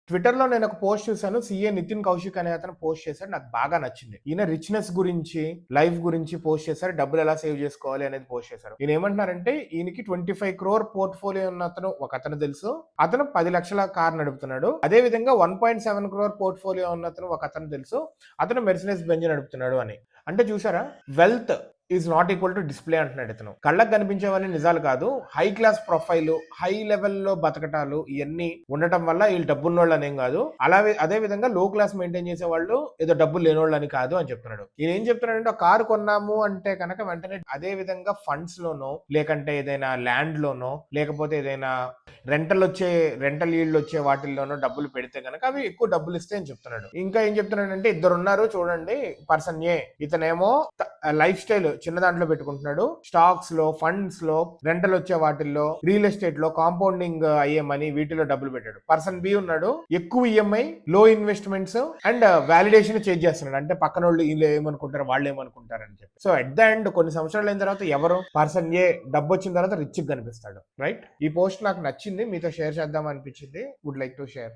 ట్విట్టర్‌లో నేనొక పోస్ట్ చూసాను. సీఏ నితిన్ కౌశిక్ అనే అతను పోస్ట్ చేసాడు. నాకు బాగా నచ్చింది. ఈయన రిచ్‌నెస్ గురించి, లైఫ్ గురించి పోస్ట్ చేశారు. డబ్బులెలా సేవ్ చేసుకోవాలి అనేది పోస్ట్ చేశారు. ఈయనేమంటున్నారంటే ఈయనకి 25 క్రోర్ పోర్ట్‌ఫోలియో ఉన్న అతను ఒకతను తెలుసు. అతను 10,00,000 కార్ నడుపుతున్నాడు. అదే విధంగా 1.7 క్రోర్ పోర్ట్‌ఫోలియో ఉన్న అతను ఒకతను తెలుసు. అతను మెర్సిడెస్ బెంజ్ నడుపుతున్నాడు అని. అంటే చూసారా? Wealth is not equal to display అంటున్నాడు ఇతను. కళ్ళకి కనిపించేవన్నీ నిజాలు కాదు. హై క్లాస్ ప్రొఫైల్, హై లెవెల్‌లో బతకటాలు ఇయన్నీ ఉండటం వల్ల ఈళ్ళు డబ్బున్నోళ్ళనేం కాదు. అదే విధంగా లో క్లాస్ మెయింటైన్ చేసేవాళ్ళు ఏదో డబ్బులు లేనోళ్ళని కాదు అని చెప్తున్నాడు. ఈయనేం చెప్తున్నాడంటే ఒక కారు కొన్నాము అంటే కనుక వెంటనే అదే విధంగా ఫండ్స్ లోనో, లేకంటే ఏదైనా ల్యాండ్ లోనో, లేకపోతే ఏదైనా రెంటల్ ఈల్డ్ వచ్చే వాటిల్లోనో డబ్బులు పెడితే కనుక అవి ఎక్కువ డబ్బులు ఇస్తాయి అని చెప్తున్నాడు. ఇంకా ఏం చెప్తున్నాడంటే ఇద్దరున్నారు చూడండి. పర్సన్ ఏ ఇతనేమో లైఫ్ స్టైల్ చిన్న దాంట్లో పెట్టుకుంటున్నాడు. స్టాక్స్ లో, ఫండ్స్ లో, రెంటల్ వచ్చే వాటిల్లో, రియల్ ఎస్టేట్ లో, కాంపౌండింగ్ అయ్యే మనీ వీటిలో డబ్బులు పెట్టాడు. పర్సన్ బి ఉన్నాడు ఎక్కువ ఈఎంఐ, లో ఇన్వెస్ట్మెంట్స్ అండ్ వాలిడేషన్ చేంజ్ చేస్తున్నాడు. అంటే పక్కన వాళ్ళు వీళ్ళు ఏమనుకుంటారు, వాళ్ళు ఏమనుకుంటారు అని చెప్పి. సో ఎట్ ద ఎండ్ కొన్ని సంవత్సరాలు అయిన తర్వాత ఎవరు పర్సన్ ఏ డబ్బు వచ్చిన తర్వాత రిచ్ కనిపిస్తాడు. రైట్? ఈ పోస్ట్ నాకు నచ్చింది, మీతో షేర్ చేద్దాం అనిపించింది. Would like to share.